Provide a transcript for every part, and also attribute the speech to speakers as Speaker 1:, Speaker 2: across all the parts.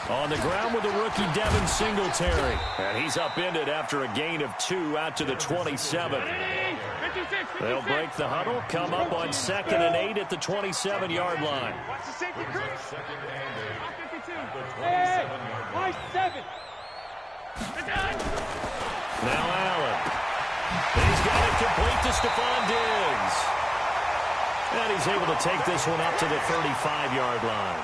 Speaker 1: On the ground with the rookie Devin Singletary. And he's upended after a gain of 2 out to the 27. They'll break the huddle, come up on 2nd and 8 at the 27-yard line.
Speaker 2: Watch the safety crease.
Speaker 1: Now Allen. He's got it complete to Stephon Diggs. And he's able to take this one up to the 35-yard line.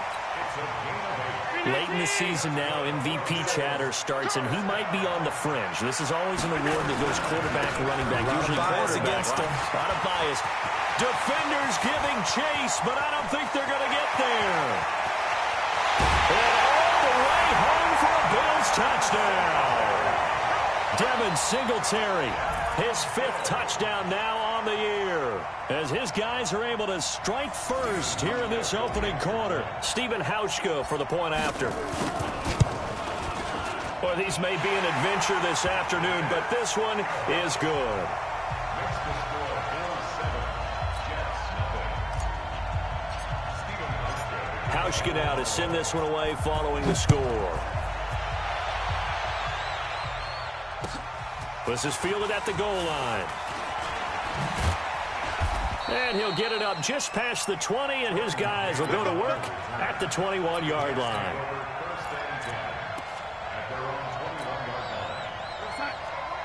Speaker 1: Late in the season now, MVP chatter starts, and he might be on the fringe. This is always an award that goes quarterback or running back, usually quarterback.
Speaker 3: Against him.
Speaker 1: A lot of bias. Defenders giving chase, but I don't think they're going to get there. And all the way home for a Bills touchdown. Devin Singletary, his 5th touchdown now on the year, as his guys are able to strike first here in this opening quarter. Stephen Hauschka for the point after. Well, these may be an adventure this afternoon, but this one is good. Hauschka now to send this one away following the score. This is fielded at the goal line. And he'll get it up just past the 20, and his guys will go to work at the 21-yard line.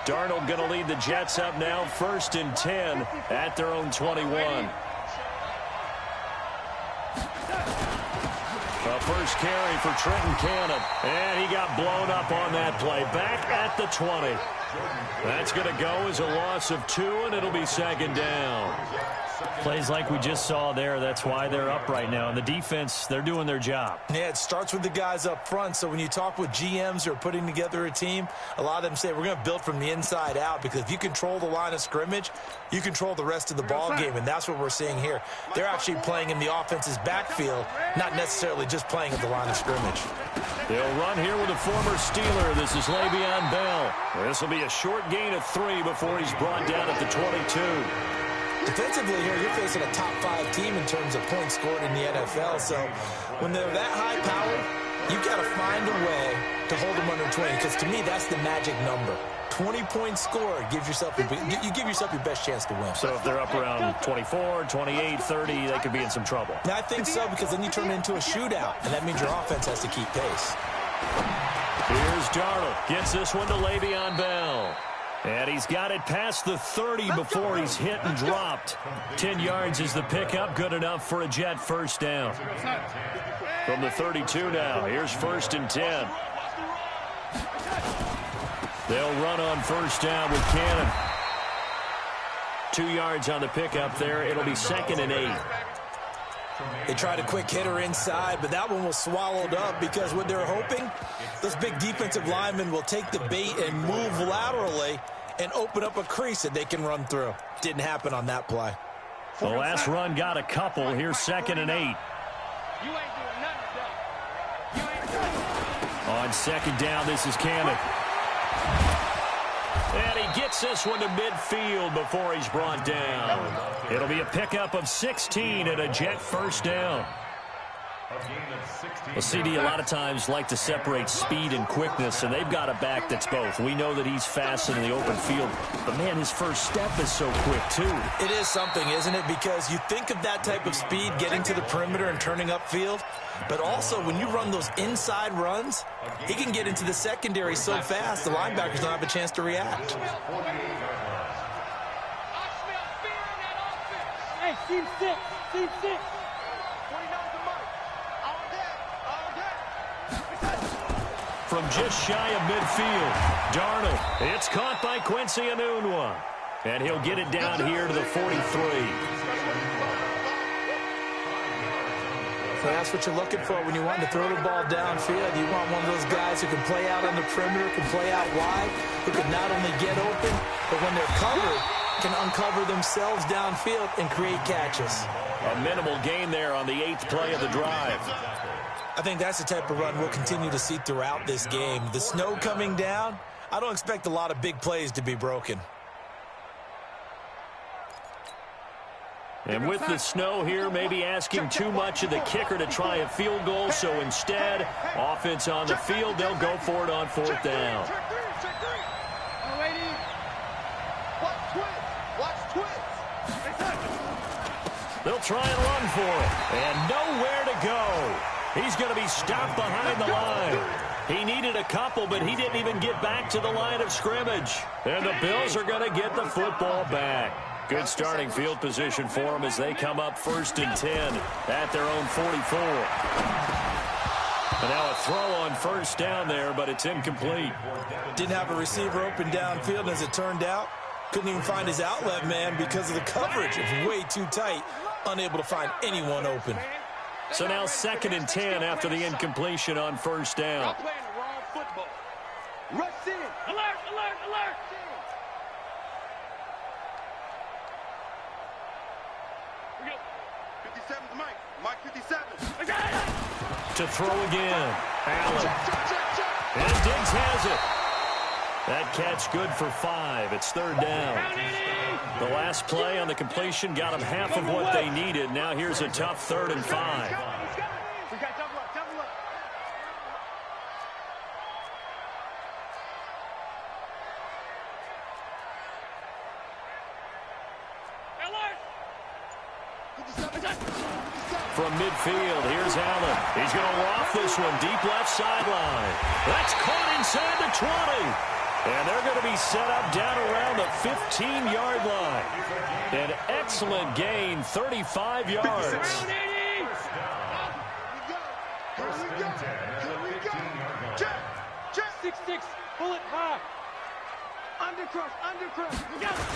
Speaker 1: Darnold going to lead the Jets up now, 1st and 10 at their own 21. A first carry for Trenton Cannon, and he got blown up on that play. Back at the 20. That's going to go as a loss of 2, and it'll be 2nd down. Plays like we just saw there, that's why they're up right now. And the defense, they're doing their job.
Speaker 3: Yeah, it starts with the guys up front. So when you talk with GMs who are putting together a team, a lot of them say we're going to build from the inside out, because if you control the line of scrimmage, you control the rest of the ball game, and that's what we're seeing here. They're actually playing in the offense's backfield, not necessarily just playing at the line of scrimmage.
Speaker 1: They'll run here with a former Steeler. This is Le'Veon Bell. This will be a short gain of 3 before he's brought down at the 22.
Speaker 3: Defensively here, you're facing a top 5 team in terms of points scored in the NFL. So when they're that high powered, you've got to find a way to hold them under 20, because to me, that's the magic number. 20 points scored, you give yourself your best chance to win.
Speaker 1: So if they're up around 24, 28, 30, they could be in some trouble.
Speaker 3: I think so, because then you turn it into a shootout, and that means your offense has to keep pace.
Speaker 1: Here's Darnold. Gets this one to Le'Veon Bell. And he's got it past the 30 before he's hit and dropped. 10 yards is the pickup. Good enough for a Jet first down. From the 32 now. Here's 1st and 10. They'll run on first down with Cannon. 2 yards on the pickup there. It'll be 2nd and 8.
Speaker 3: They tried a quick hitter inside, but that one was swallowed up, because what they're hoping, those big defensive linemen will take the bait and move laterally and open up a crease that they can run through. Didn't happen on that play.
Speaker 1: The last run got a couple. Here's 2nd and 8. On 2nd down, this is Cannon. And he gets this one to midfield before he's brought down. It'll be a pickup of 16 and a Jet first down. Well, CD a lot of times like to separate speed and quickness, and they've got a back that's both. We know that he's fast in the open field, but, man, his first step is so quick, too.
Speaker 3: It is something, isn't it? Because you think of that type of speed getting to the perimeter and turning upfield, but also when you run those inside runs, he can get into the secondary so fast the linebackers don't have a chance to react.
Speaker 2: Hey, team 6, team 6.
Speaker 1: From just shy of midfield, Darnold. It's caught by Quincy Enunwa. And he'll get it down here to the 43.
Speaker 3: So that's what you're looking for when you want to throw the ball downfield. You want one of those guys who can play out on the perimeter, can play out wide, who can not only get open, but when they're covered, can uncover themselves downfield and create catches.
Speaker 1: A minimal gain there on the 8th play of the drive.
Speaker 3: I think that's the type of run we'll continue to see throughout this game. The snow coming down, I don't expect a lot of big plays to be broken.
Speaker 1: And with the snow here, maybe asking too much of the kicker to try a field goal. So instead, offense on the field, they'll go for it on 4th down. They'll try and run for it. And nowhere to go. He's going to be stopped behind the line. He needed a couple, but he didn't even get back to the line of scrimmage. And the Bills are going to get the football back. Good starting field position for them as they come up 1st and 10 at their own 44. And now a throw on 1st down there, but it's incomplete.
Speaker 3: Didn't have a receiver open downfield, and as it turned out, couldn't even find his outlet man because of the coverage. It was way too tight, unable to find anyone open.
Speaker 1: So now 2nd and 10 after the incompletion on 1st down.
Speaker 2: Rush in. Alert, alert, alert. We go. 57's Mike. Mike 57.
Speaker 1: To throw again. Allen. And Diggs has it. That catch good for 5. It's 3rd down. The last play on the completion got them half of what they needed. Now here's a tough 3rd and 5.
Speaker 2: We got double up, double up.
Speaker 1: From midfield, here's Allen. He's going to loft this one deep left sideline. That's caught inside the 20. And they're going to be set up down around the 15-yard line. An excellent gain, 35 yards.
Speaker 2: 6-6, pull it high. Undercrush. We got it.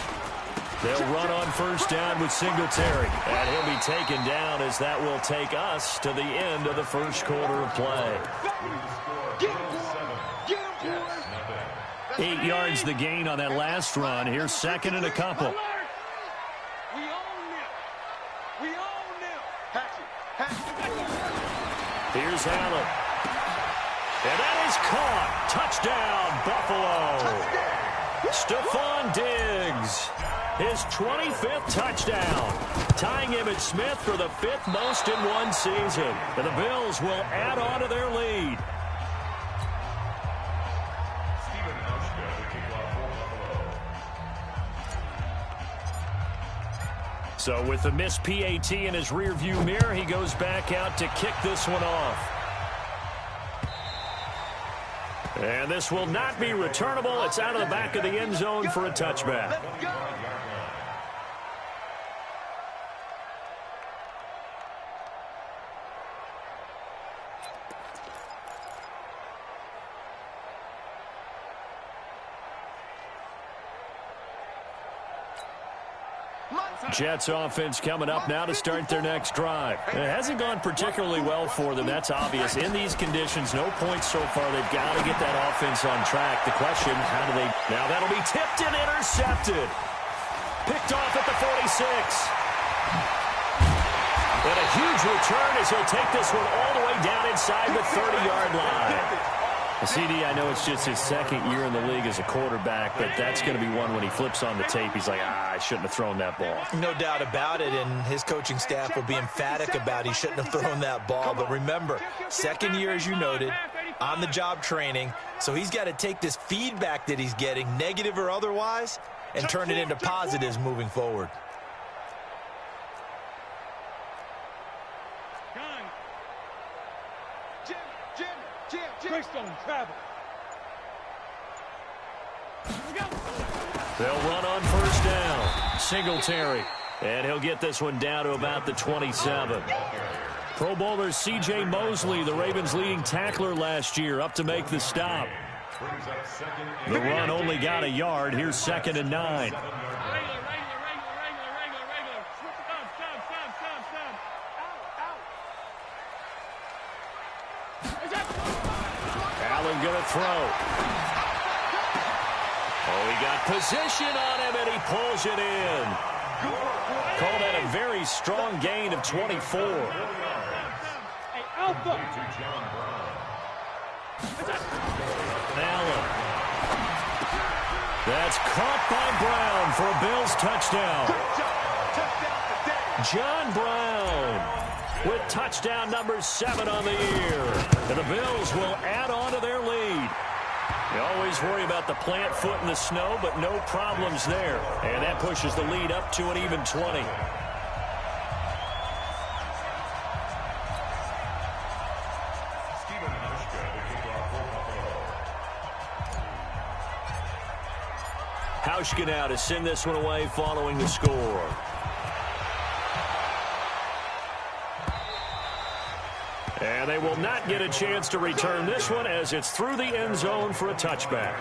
Speaker 1: They'll run on 1st down with Singletary. And he'll be taken down as that will take us to the end of the 1st quarter of play.
Speaker 2: Get him, boy.
Speaker 1: 8 yards the gain on that last run. Here's 2nd and a couple.
Speaker 2: We own them.
Speaker 1: Here's Allen. And that is caught. Touchdown, Buffalo. Stephon Diggs, his 25th touchdown, tying Emmitt Smith for the 5th most in one season. And the Bills will add on to their lead. So with the missed PAT in his rearview mirror, he goes back out to kick this one off. And this will not be returnable. It's out of the back of the end zone for a touchback. Jets offense coming up now to start their next drive. It hasn't gone particularly well for them. That's obvious. In these conditions, no points so far. They've got to get that offense on track. The question, how do they... Now that'll be tipped and intercepted. Picked off at the 46. And a huge return as he'll take this one all the way down inside the 30-yard line. CD, I know it's just his 2nd year in the league as a quarterback, but that's going to be one when he flips on the tape. He's like, I shouldn't have thrown that ball.
Speaker 3: No doubt about it, and his coaching staff will be emphatic about he shouldn't have thrown that ball. But remember, 2nd year, as you noted, on-the-job training, so he's got to take this feedback that he's getting, negative or otherwise, and turn it into positives moving forward.
Speaker 2: Greystone, travel.
Speaker 1: They'll run on 1st down. Singletary. And he'll get this one down to about the 27. Pro Bowler C.J. Mosley, the Ravens' leading tackler last year, up to make the stop. The run only got a yard. Here's 2nd and 9. Allen going to throw. Oh, he got position on him, and he pulls it in. Call that a very strong gain of 24.
Speaker 2: Hey, Alpha.
Speaker 1: Allen. That's caught by Brown for a Bills touchdown. John Brown with touchdown number 7 on the year. And the Bills will add on to their lead. You always worry about the plant foot in the snow, but no problems there. And that pushes the lead up to an even 20. Hauschka now to send this one away following the score. And they will not get a chance to return this one as it's through the end zone for a touchback.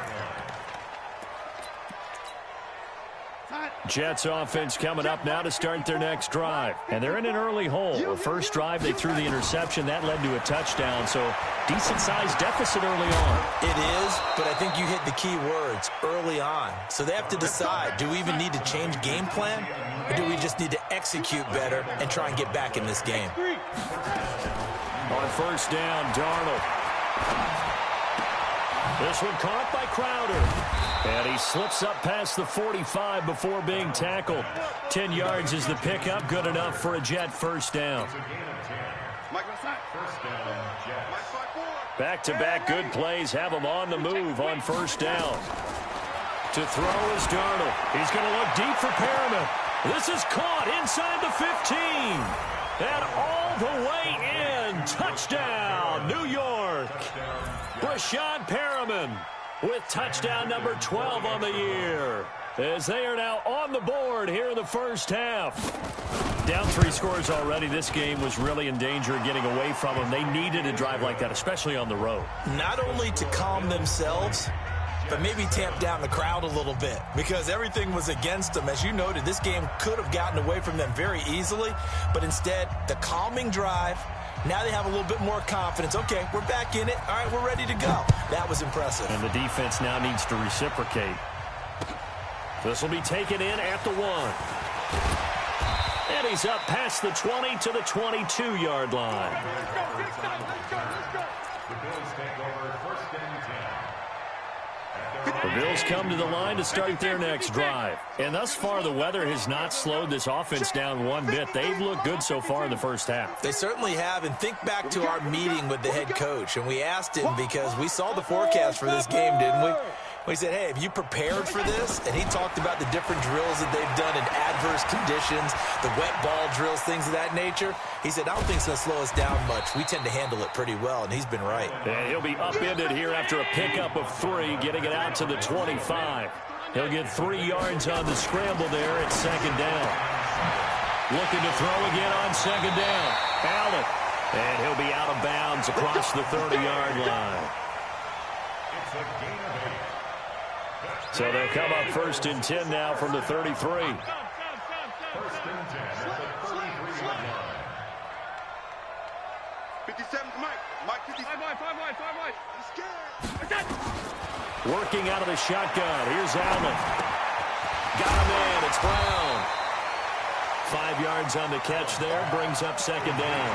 Speaker 1: Jets offense coming up now to start their next drive. And they're in an early hole. The first drive, they threw the interception. That led to a touchdown. So decent-sized deficit early on.
Speaker 3: It is, but I think you hit the key words, early on. So they have to decide, do we even need to change game plan? Or do we just need to execute better and try and get back in this game?
Speaker 1: On first down, Darnold. This one caught by Crowder. And he slips up past the 45 before being tackled. 10 yards is the pickup. Good enough for a Jet first down. Back-to-back good plays have him on the move on first down. To throw is Darnold. He's going to look deep for Perriman. This is caught inside the 15. And all the way in. Touchdown, New York. Brashad Perriman with touchdown number 12 on the year. As they are now on the board here in the first half. Down 3 scores already. This game was really in danger of getting away from them. They needed a drive like that, especially on the road.
Speaker 3: Not only to calm themselves, but maybe tamp down the crowd a little bit because everything was against them. As you noted, this game could have gotten away from them very easily, but instead, the calming drive, now they have a little bit more confidence. Okay, we're back in it. All right, we're ready to go. That was impressive.
Speaker 1: And the defense now needs to reciprocate. This will be taken in at the 1. And he's up past the 20 to the 22-yard line. The Bills come to the line to start their next drive. And thus far, the weather has not slowed this offense down one bit. They've looked good so far in the first half.
Speaker 3: They certainly have. And think back to our meeting with the head coach. And we asked him because we saw the forecast for this game, didn't we? We said, hey, have you prepared for this? And he talked about the different drills that they've done in adverse conditions, the wet ball drills, things of that nature. He said, I don't think it's going to slow us down much. We tend to handle it pretty well, and he's been right.
Speaker 1: And he'll be upended here after a pickup of 3, getting it out to the 25. He'll get 3 yards on the scramble there at second down. Looking to throw again on second down. Allen. And he'll be out of bounds across the 30-yard line. So they'll come up first and 10 now from the 33.
Speaker 2: First and 10 at the 33-yard line. 57's Mike. Mike 55. 5 wide. He's scared.
Speaker 1: Working out of the shotgun. Here's Allen. Got him in. It's Brown. 5 yards on the catch there. Brings up second down.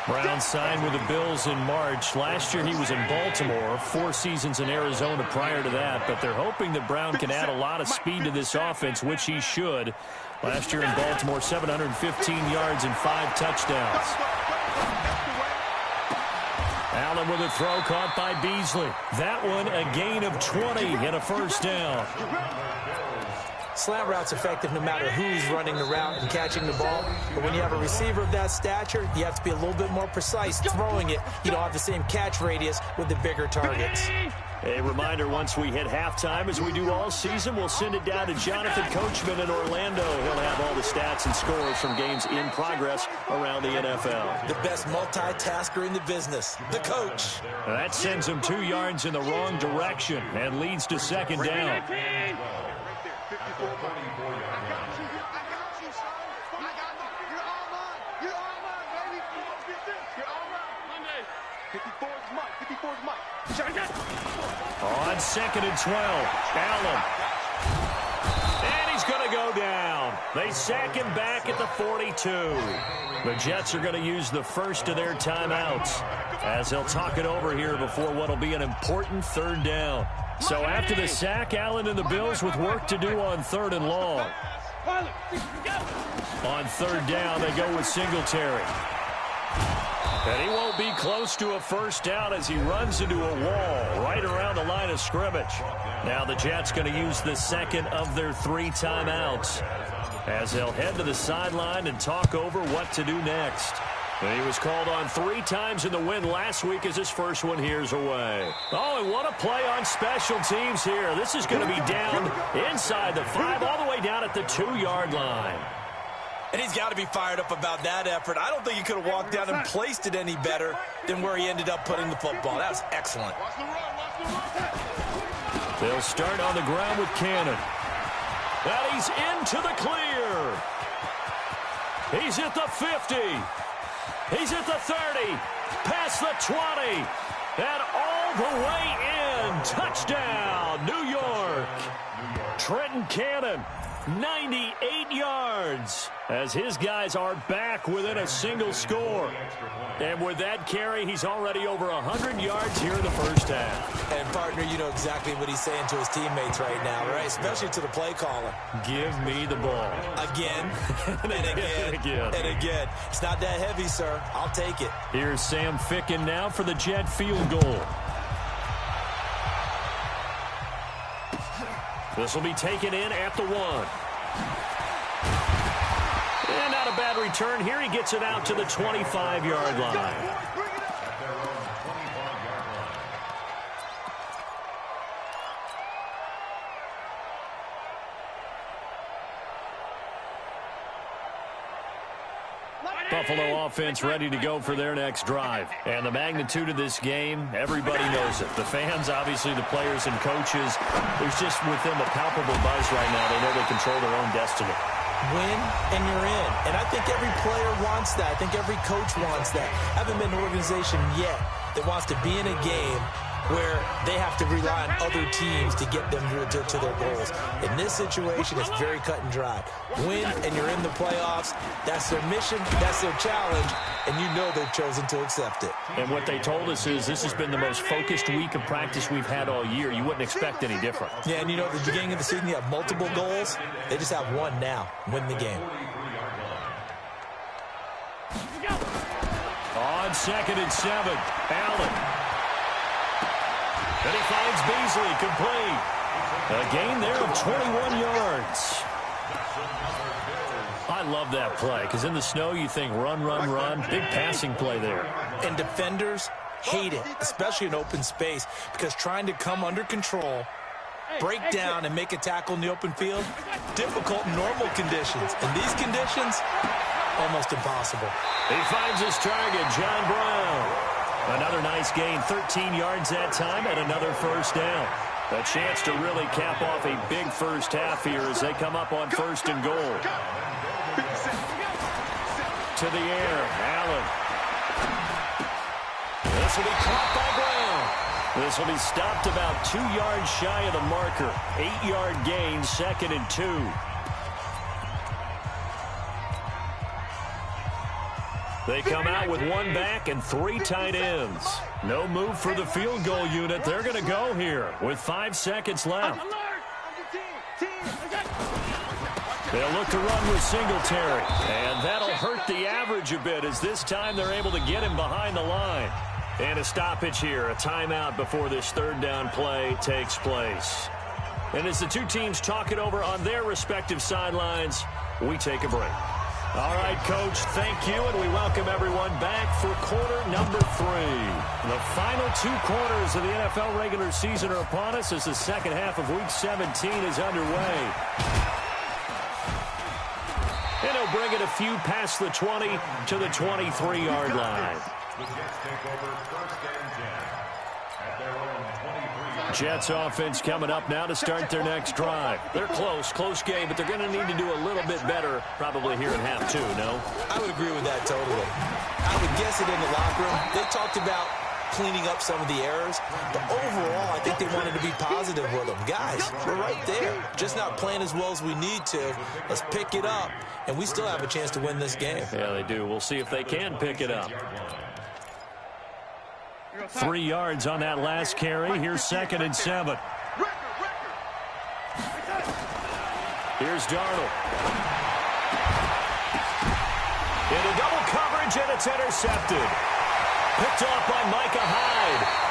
Speaker 1: Brown signed with the Bills in March. Last year he was in Baltimore, 4 seasons in Arizona prior to that, but they're hoping that Brown can add a lot of speed to this offense, which he should. Last year in Baltimore, 715 yards and 5 touchdowns. Allen with a throw caught by Beasley. That one a gain of 20 and a first down.
Speaker 3: Slant route's effective no matter who's running the route and catching the ball. But when you have a receiver of that stature, you have to be a little bit more precise throwing it. You don't have the same catch radius with the bigger targets.
Speaker 1: A reminder, once we hit halftime, as we do all season, we'll send it down to Jonathan Coachman in Orlando. He'll have all the stats and scores from games in progress around the NFL.
Speaker 3: The best multitasker in the business, the coach.
Speaker 1: That sends him 2 yards in the wrong direction and leads to second down. On second and 12, Allen. And he's going to go down. They sack him back at the 42. The Jets are going to use the first of their timeouts as they'll talk it over here before what will be an important third down. So after the sack, Allen and the Bills with work to do on 3rd and long. On third down, they go with Singletary. And he won't be close to a first down as he runs into a wall right around the line of scrimmage. Now the Jets going to use the second of their 3 timeouts as they'll head to the sideline and talk over what to do next. And he was called on 3 times in the win last week as his first one here's away. Oh, and what a play on special teams here. This is going to be down inside the 5 all the way down at the 2-yard line.
Speaker 3: And he's got to be fired up about that effort. I don't think he could have walked down and placed it any better than where he ended up putting the football. That was excellent.
Speaker 1: They'll start on the ground with Cannon. And he's into the clear. He's at the 50. He's at the 30. Past the 20. And all the way in. Touchdown, New York. Trenton Cannon. 98 yards as his guys are back within a single score. And with that carry, he's already over 100 yards here in the first half.
Speaker 3: And, partner, you know exactly what he's saying to his teammates right now, right? Especially to the play caller.
Speaker 1: Give me the ball.
Speaker 3: Again, and again, and again. It's not that heavy, sir. I'll take it.
Speaker 1: Here's Sam Ficken now for the Jet field goal. This will be taken in at the 1. And not a bad return here. He gets it out to the 25-yard line. Buffalo offense ready to go for their next drive. And the magnitude of this game, everybody knows it. The fans, obviously the players and coaches, there's just with them a palpable buzz right now. They know they control their own destiny.
Speaker 3: Win and you're in. And I think every player wants that. I think every coach wants that. I haven't been an organization yet that wants to be in a game where they have to rely on other teams to get them to their goals. In this situation, it's very cut and dry. Win and you're in the playoffs. That's their mission. That's their challenge. And you know they've chosen to accept it.
Speaker 1: And what they told us is this has been the most focused week of practice we've had all year. You wouldn't expect any different.
Speaker 3: Yeah, and you know, at the beginning of the season, you have multiple goals. They just have one now. Win the game.
Speaker 1: On 2nd and 7, Allen. And he finds Beasley complete. A gain there of 21 yards. I love that play because in the snow you think run, run, run. Big passing play there.
Speaker 3: And defenders hate it, especially in open space, because trying to come under control, break down, and make a tackle in the open field, difficult in normal conditions. In these conditions, almost impossible.
Speaker 1: He finds his target, John Brown. Another nice gain, 13 yards that time, and another first down. A chance to really cap off a big first half here as they come up on 1st and goal. To the air, Allen. This will be caught by Brown. This will be stopped about 2 yards shy of the marker. 8-yard gain, 2nd and 2. They come out with 1 back and 3 tight ends. No move for the field goal unit. They're going to go here with 5 seconds left. They'll look to run with Singletary. And that'll hurt the average a bit as this time they're able to get him behind the line. And a stoppage here, a timeout before this 3rd down play takes place. And as the two teams talk it over on their respective sidelines, we take a break. All right, Coach, thank you, and we welcome everyone back for quarter number 3. The final 2 quarters of the NFL regular season are upon us as the second half of Week 17 is underway. And he'll bring it a few past the 20 to the 23-yard line. Jets offense coming up now to start their next drive. They're close game, but they're going to need to do a little bit better probably here in half 2, no?
Speaker 3: I would agree with that totally. I would guess it in the locker room. They talked about cleaning up some of the errors, but overall, I think they wanted to be positive with them. Guys, we're right there. Just not playing as well as we need to. Let's pick it up, and we still have a chance to win this game.
Speaker 1: Yeah, they do. We'll see if they can pick it up. 3 yards on that last carry. Here's 2nd and 7. Here's Darnold. Into double coverage, and it's intercepted. Picked off by Micah Hyde.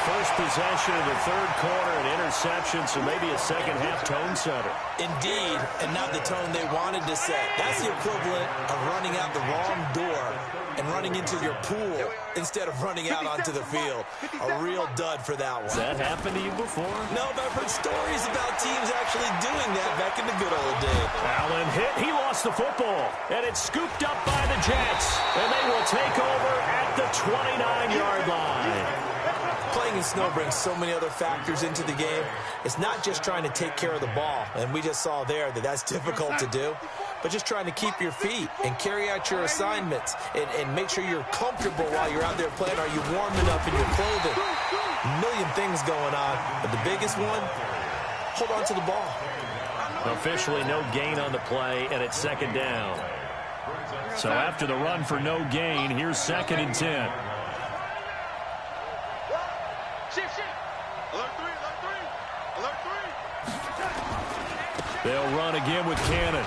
Speaker 1: First possession of the third quarter, an interception, so maybe a second-half tone setter.
Speaker 3: Indeed, and not the tone they wanted to set. That's the equivalent of running out the wrong door and running into your pool instead of running out onto the field. A real dud for that one.
Speaker 1: Has that happened to you before?
Speaker 3: No, but I've heard stories about teams actually doing that back in the good old days.
Speaker 1: Allen hit. He lost the football, and it's scooped up by the Jets, and they will take over at the 29-yard line.
Speaker 3: Playing in snow brings so many other factors into the game. It's not just trying to take care of the ball, and we just saw there that that's difficult to do, but just trying to keep your feet and carry out your assignments and make sure you're comfortable while you're out there playing. Are you warm enough in your clothing? A million things going on, but the biggest one, hold on to the ball.
Speaker 1: Officially no gain on the play, and it's second down. So after the run for no gain, here's 2nd and 10. They'll run again with Cannon.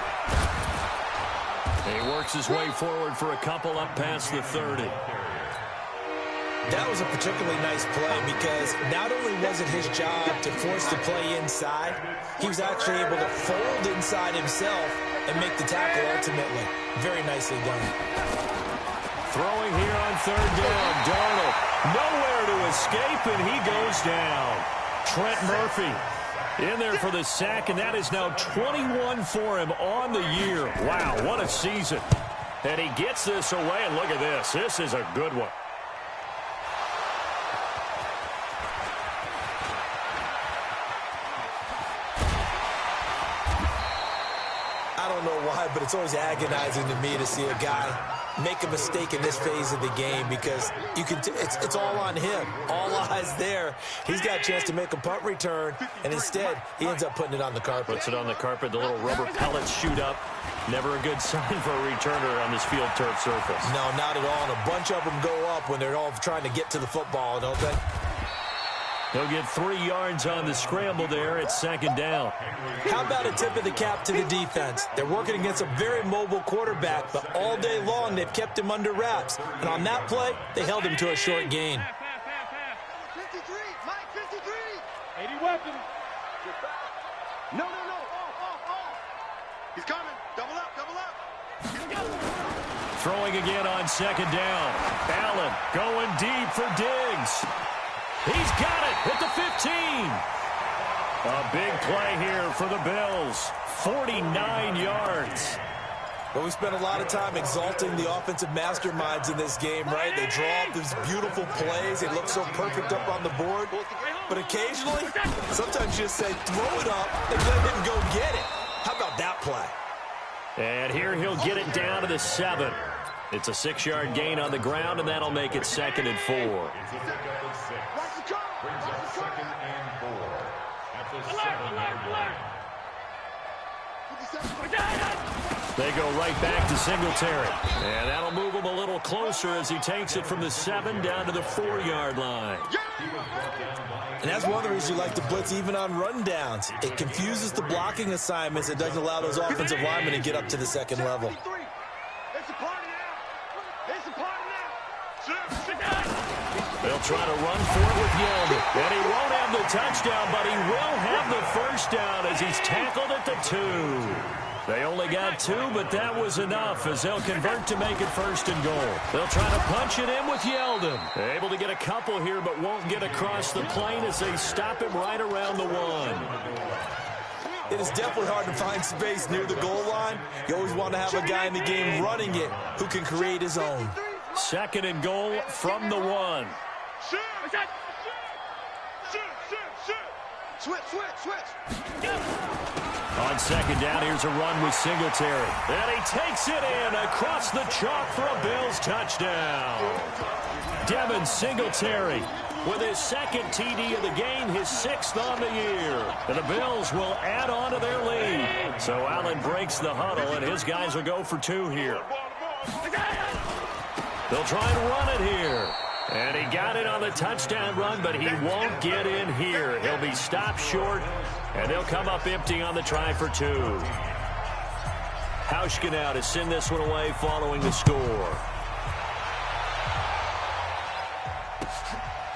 Speaker 1: He works his way forward for a couple up past the 30.
Speaker 3: That was a particularly nice play because not only was it his job to force the play inside, he was actually able to fold inside himself and make the tackle ultimately. Very nicely done.
Speaker 1: Throwing here on 3rd down. Darnold nowhere to escape, and he goes down. Trent Murphy in there for the sack, and that is now 21 for him on the year. Wow, what a season. And he gets this away, and look at this. This is a good one.
Speaker 3: I don't know why, but it's always agonizing to me to see a guy make a mistake in this phase of the game because you can. It's all on him. All eyes there. He's got a chance to make a punt return, and instead he ends up putting it on the carpet.
Speaker 1: Puts it on the carpet. The little rubber pellets shoot up. Never a good sign for a returner on this field turf surface.
Speaker 3: No, not at all. And a bunch of them go up when they're all trying to get to the football, don't they?
Speaker 1: He'll get 3 yards on the scramble there at 2nd down.
Speaker 3: How about a tip of the cap to the defense? They're working against a very mobile quarterback, but all day long they've kept him under wraps. And on that play, they held him to a short gain.
Speaker 2: 53, Mike, 53. 80 weapon. No. He's coming. Double up.
Speaker 1: Throwing again on 2nd down. Allen going deep for Diggs. He's got it at the 15. A big play here for the Bills. 49 yards.
Speaker 3: But we spent a lot of time exalting the offensive masterminds in this game, right? They draw up these beautiful plays. They look so perfect up on the board. But occasionally, sometimes you just say, throw it up and let him go get it. How about that play?
Speaker 1: And here he'll get it down to the 7. It's a 6-yard gain on the ground, and that'll make it 2nd and 4.
Speaker 4: Brings up 2nd and 4 at the 7-yard line.
Speaker 1: They go right back to Singletary. And that'll move him a little closer as he takes it from the 7 down to the 4-yard line.
Speaker 3: And that's one of the reasons you like to blitz even on rundowns. It confuses the blocking assignments. It doesn't allow those offensive linemen to get up to the second level.
Speaker 1: They'll try to run for it with Yeldon. And he won't have the touchdown, but he will have the first down as he's tackled at the 2. They only got 2, but that was enough as they'll convert to make it 1st and goal. They'll try to punch it in with Yeldon. Able to get a couple here, but won't get across the plane as they stop him right around the 1.
Speaker 3: It is definitely hard to find space near the goal line. You always want to have a guy in the game running it who can create his own.
Speaker 1: 2nd and goal from the 1.
Speaker 2: Switch.
Speaker 1: On 2nd down, here's a run with Singletary. And he takes it in across the chalk for a Bills touchdown. Devin Singletary with his 2nd TD of the game, his 6th on the year. And the Bills will add on to their lead. So Allen breaks the huddle, and his guys will go for 2 here. They'll try and run it here. And he got it on the touchdown run, but he won't get in here. He'll be stopped short, and they'll come up empty on the try for 2. Hauschka now to send this one away following the score.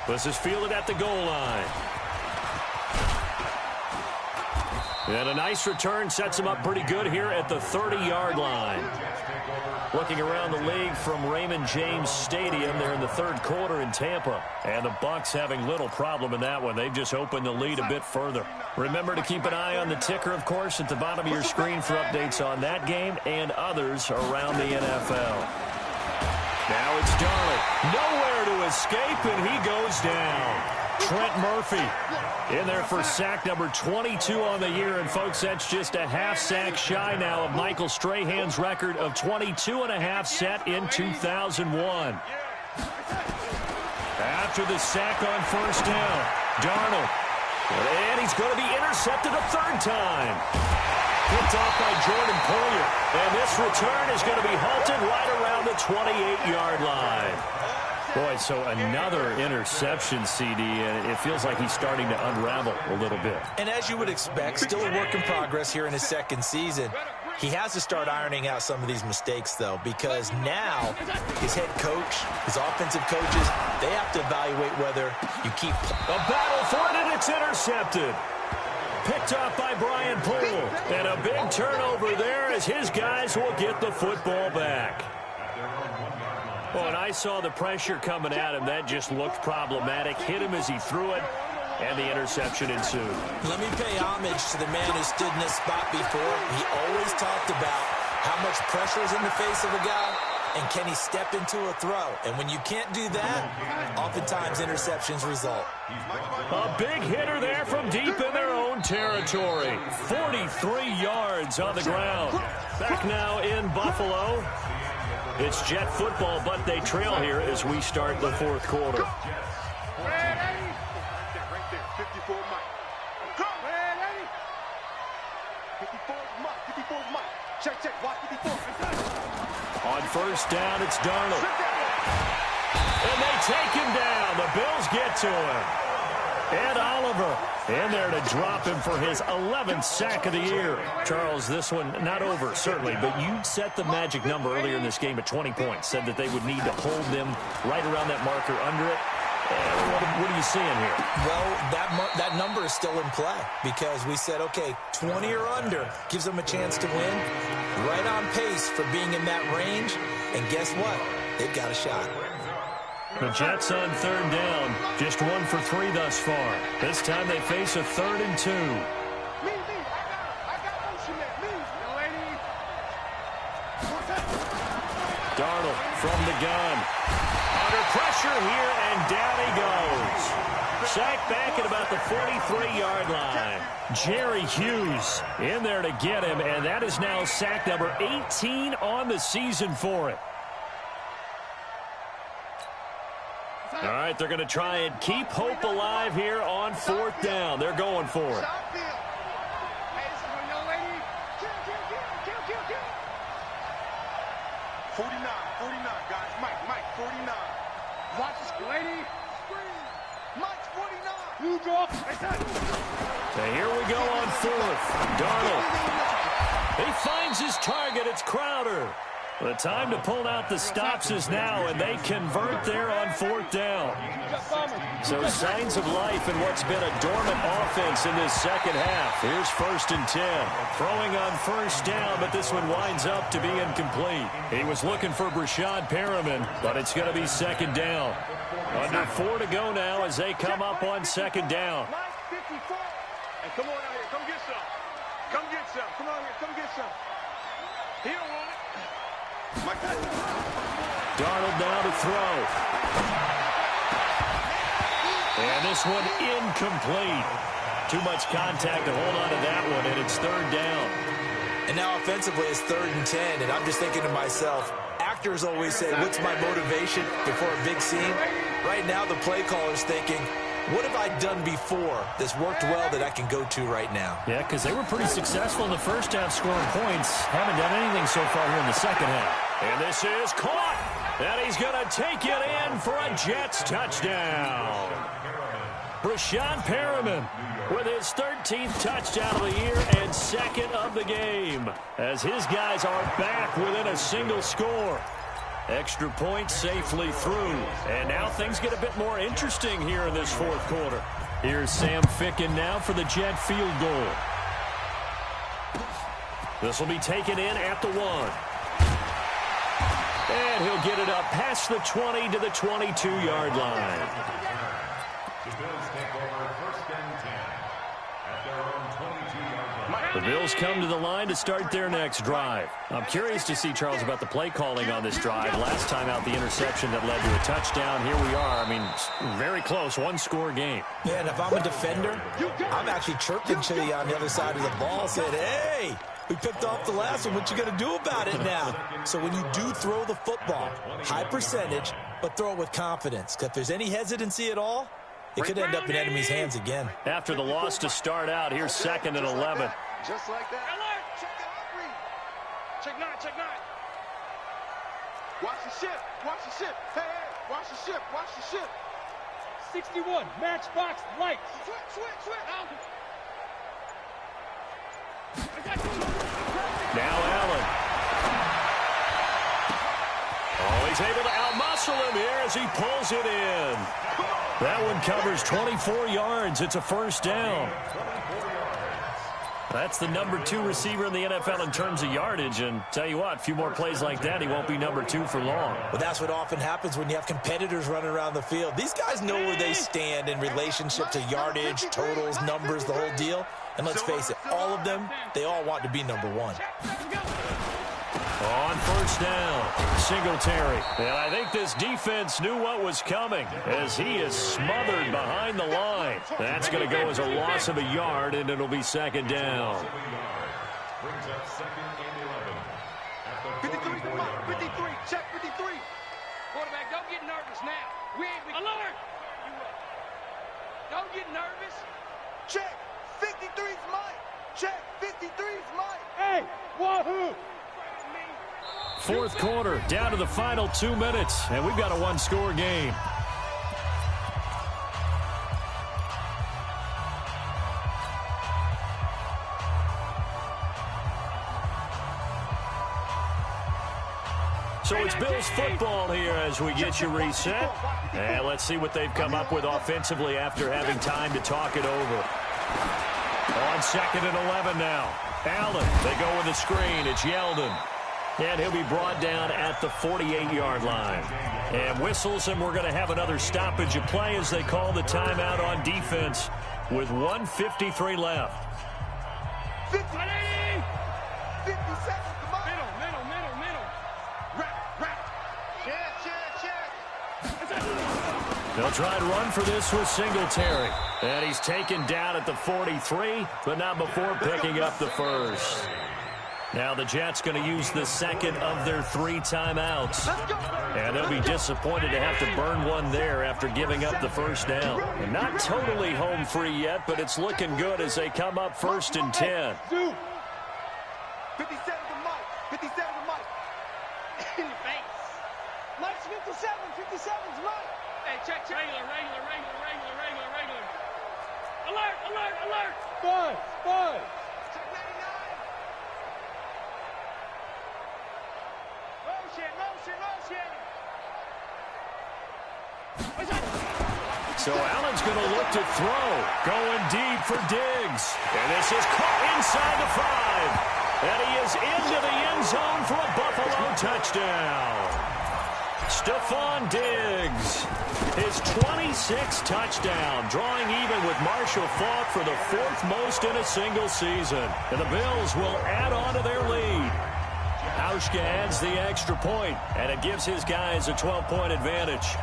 Speaker 1: This is fielded at the goal line. And a nice return sets him up pretty good here at the 30-yard line. Looking around the league from Raymond James Stadium, they're in the third quarter in Tampa. And the Bucs having little problem in that one. They've just opened the lead a bit further. Remember to keep an eye on the ticker, of course, at the bottom of your screen for updates on that game and others around the NFL. Now it's Darnold. Nowhere to escape, and he goes down. Trent Murphy in there for sack number 22 on the year. And, folks, that's just a half sack shy now of Michael Strahan's record of 22.5 set in 2001. After the sack on first down, Darnold. And he's going to be intercepted a third time. Picked off by Jordan Poyer. And this return is going to be halted right around the 28-yard line. Boy, so another interception, CD, and it feels like he's starting to unravel a little bit.
Speaker 3: And as you would expect, still a work in progress here in his second season. He has to start ironing out some of these mistakes, though, because now his head coach, his offensive coaches, they have to evaluate whether you keep...
Speaker 1: A battle for it, and it's intercepted. Picked off by Brian Poole. And a big turnover there as his guys will get the football back. Well, and I saw the pressure coming at him. That just looked problematic. Hit him as he threw it, and the interception ensued.
Speaker 3: Let me pay homage to the man who stood in this spot before. He always talked about how much pressure is in the face of a guy, and can he step into a throw. And when you can't do that, oftentimes interceptions result.
Speaker 1: A big hitter there from deep in their own territory. 43 yards on the ground. Back now in Buffalo. It's Jet football, but they trail here as we start the fourth quarter. On first down, it's Darnold. And they take him down. The Bills get to him. Ed Oliver in there to drop him for his 11th sack of the year. Charles, this one not over, certainly, but you set the magic number earlier in this game at 20 points. Said that they would need to hold them right around that marker under it. What are you seeing here?
Speaker 3: Well, that number is still in play because we said, okay, 20 or under gives them a chance to win. Right on pace for being in that range. And guess what? They've got a shot.
Speaker 1: The Jets on third down, just 1 for 3 thus far. This time they face a 3rd and 2. Darnold from the gun. Under pressure here, and down he goes. Sacked back at about the 43-yard line. Jerry Hughes in there to get him, and that is now sack number 18 on the season for it. All right, they're going to try and keep hope alive here on fourth down. They're going for it.
Speaker 2: 49, guys. Mike, 49. Watch this, lady. Mike's 49. You drop.
Speaker 1: So here we go on fourth. Darnold. He finds his target. It's Crowder. The time to pull out the stops is now, and they convert there on fourth down. So signs of life in what's been a dormant offense in this second half. Here's 1st and 10. Throwing on first down, but this one winds up to be incomplete. He was looking for Brashad Perriman, but it's going to be second down. Under 4 to go now as they come up on second down.
Speaker 2: Hey, come on out here. Come get some. Come get some. Come on here. Come get some. He don't want it.
Speaker 1: Darnold now to throw. And this one incomplete. Too much contact to hold on to that one, and it's 3rd down.
Speaker 3: And now offensively it's 3rd and 10, and I'm just thinking to myself, actors always say, what's my motivation before a big scene? Right now the play caller's thinking, what have I done before that's worked well that I can go to right now?
Speaker 1: Yeah, because they were pretty successful in the first half scoring points. Haven't done anything so far here in the second half. And this is caught. And he's going to take it in for a Jets touchdown. Brashad Perriman with his 13th touchdown of the year and second of the game, as his guys are back within a single score. Extra point safely through. And now things get a bit more interesting here in this fourth quarter. Here's Sam Ficken now for the Jet field goal. This will be taken in at the 1. And he'll get it up past the 20 to the 22-yard line.
Speaker 4: The Bills take over first and 10 at their own 22-yard line.
Speaker 1: The Bills come to the line to start their next drive. I'm curious to see, Charles, about the play calling on this drive. Last time out, the interception that led to a touchdown. Here we are. I mean, very close, one-score game.
Speaker 3: Yeah, and if I'm a defender, I'm actually chirping Chitty on the other side of the ball, saying, hey, we picked off the last one. What you going to do about it now? So when you do throw the football, high percentage, but throw it with confidence. Because if there's any hesitancy at all, it could end up in enemy's hands again.
Speaker 1: After the loss to start out, here's 2nd and 11.
Speaker 2: Just like that. Alert! Check the read. Check 9, check 9. Watch the ship. Watch the ship. Hey, hey, watch the ship. Watch the ship.
Speaker 5: 61, matchbox lights.
Speaker 2: Switch.
Speaker 1: Now Allen. Oh, he's able to outmuscle him here as he pulls it in. That one covers 24 yards. It's a first down. That's the number 2 receiver in the NFL in terms of yardage. And tell you what, a few more plays like that, he won't be number 2 for long.
Speaker 3: Well, that's what often happens when you have competitors running around the field. These guys know where they stand in relationship to yardage, totals, numbers, the whole deal. And let's face it, all of them, they all want to be number 1.
Speaker 1: On first down, Singletary. And I think this defense knew what was coming as he is smothered behind the line. That's going to go as a loss of a yard, and it'll be 2nd down.
Speaker 4: Brings up 2nd and 11 at the
Speaker 2: 53, 53, check 53.
Speaker 5: Quarterback, don't get nervous now. We ain't alert. Don't get nervous.
Speaker 2: Check 53's Mike. Check 53's Mike.
Speaker 5: Hey, wahoo!
Speaker 1: Fourth quarter, down to the final 2 minutes, and we've got a one-score game. So it's Bills football here as we get you reset. And let's see what they've come up with offensively after having time to talk it over. On 2nd and 11 now. Allen, they go with a screen. It's Yeldon. And he'll be brought down at the 48-yard line. And whistles, and we're going to have another stoppage of play as they call the timeout on defense with 1:53 left.
Speaker 2: 50. 50 seconds. Come on.
Speaker 5: Middle.
Speaker 2: Wrap. Check.
Speaker 1: They'll try to run for this with Singletary. And he's taken down at the 43, but not before picking up the first. Now the Jets going to use the 2nd of their 3 timeouts. And they'll be disappointed to have to burn one there after giving up the first down. And not totally home free yet, but it's looking good as they come up 1st and 10.
Speaker 2: 57 to Mike. 57 to Mike.
Speaker 5: In the face.
Speaker 2: Mike's 57. 57's Mike.
Speaker 5: Hey, check. Regular. Alert.
Speaker 2: Bud. Check 99. Motion.
Speaker 1: So Allen's going to look to throw. Going deep for Diggs. And this is caught inside the 5. And he is into the end zone for a Buffalo touchdown. Stephon Diggs, his 26th touchdown, drawing even with Marshall Faulk for the 4th most in a single season. And the Bills will add on to their lead. Hauschka adds the extra point, and it gives his guys a 12-point advantage.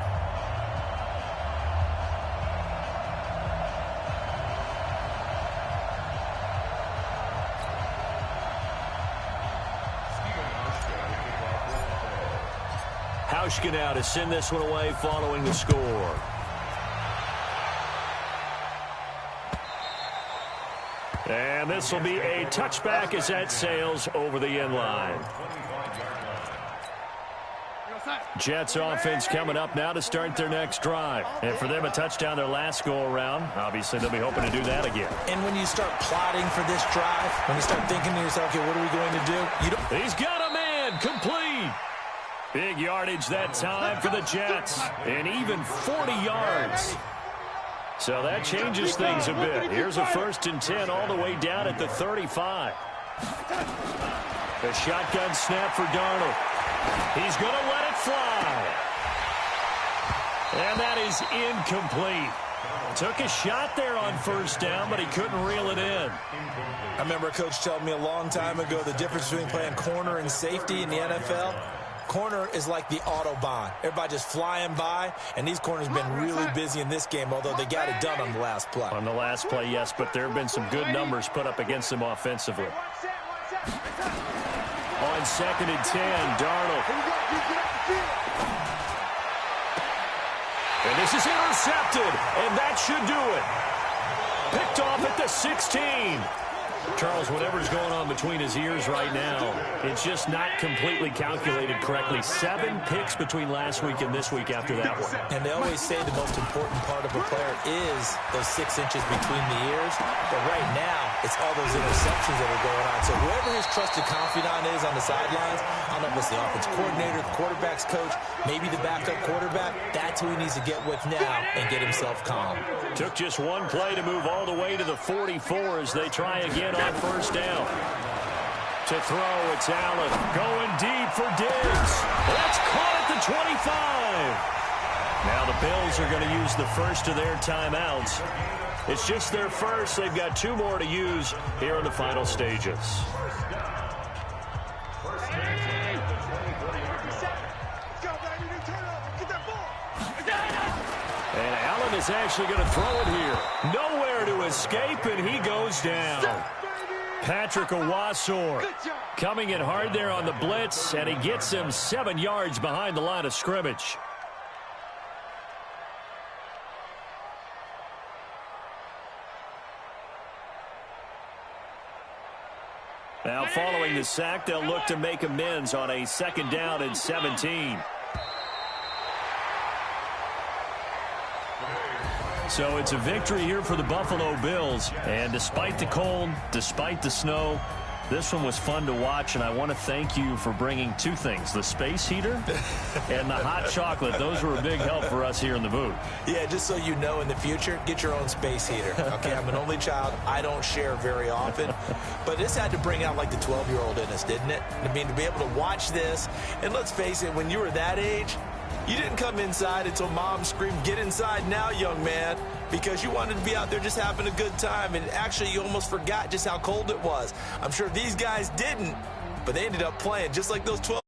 Speaker 1: Hauschka now to send this one away following the score. And this will be a touchback as that sails over the end line. Jets offense coming up now to start their next drive. And for them, a touchdown their last go-around. Obviously, they'll be hoping to do that again.
Speaker 3: And when you start plotting for this drive, when you start thinking to yourself, okay, what are we going to do?
Speaker 1: He's got a man, complete. Big yardage that time for the Jets. And even 40 yards. So that changes things a bit. Here's a 1st and 10 all the way down at the 35. The shotgun snap for Darnold. He's going to let it fly. And that is incomplete. Took a shot there on 1st down, but he couldn't reel it in.
Speaker 3: I remember a coach telling me a long time ago the difference between playing corner and safety in the NFL. Corner is like the Autobahn. Everybody just flying by, and these corners have been really busy in this game, although they got it done on the last play.
Speaker 1: On the last play, yes, but there have been some good numbers put up against them offensively. On 2nd and 10, Darnold. And this is intercepted, and that should do it. Picked off at the 16. Charles, whatever's going on between his ears right now, it's just not completely calculated correctly. 7 picks between last week and this week after that one.
Speaker 3: And they always say the most important part of a player is those 6 inches between the ears. But right now, it's all those interceptions that are going on. So whoever his trusted confidant is on the sidelines, I don't know if it's the offense coordinator, the quarterback's coach, maybe the backup quarterback, that's who he needs to get with now and get himself calm.
Speaker 1: Took just one play to move all the way to the 44 as they try again on 1st down. To throw, it's Allen. Going deep for Diggs. That's caught at the 25. Now the Bills are going to use the first of their timeouts. It's just their first. They've got 2 more to use here in the final stages. And Allen is actually going to throw it here. Nowhere to escape, and he goes down. Patrick Owasor coming in hard there on the blitz, and he gets him 7 yards behind the line of scrimmage. Now following the sack, they'll look to make amends on a 2nd down and 17. So it's a victory here for the Buffalo Bills. And despite the cold, despite the snow, this one was fun to watch. And I want to thank you for bringing 2 things, the space heater and the hot chocolate. Those were a big help for us here in the booth.
Speaker 3: Yeah, just so you know, in the future, get your own space heater. Okay, I'm an only child. I don't share very often. But this had to bring out like the 12-year-old in us, didn't it? I mean, to be able to watch this. And let's face it, when you were that age, you didn't come inside until Mom screamed, "Get inside now, young man," because you wanted to be out there just having a good time. And actually, you almost forgot just how cold it was. I'm sure these guys didn't, but they ended up playing just like those 12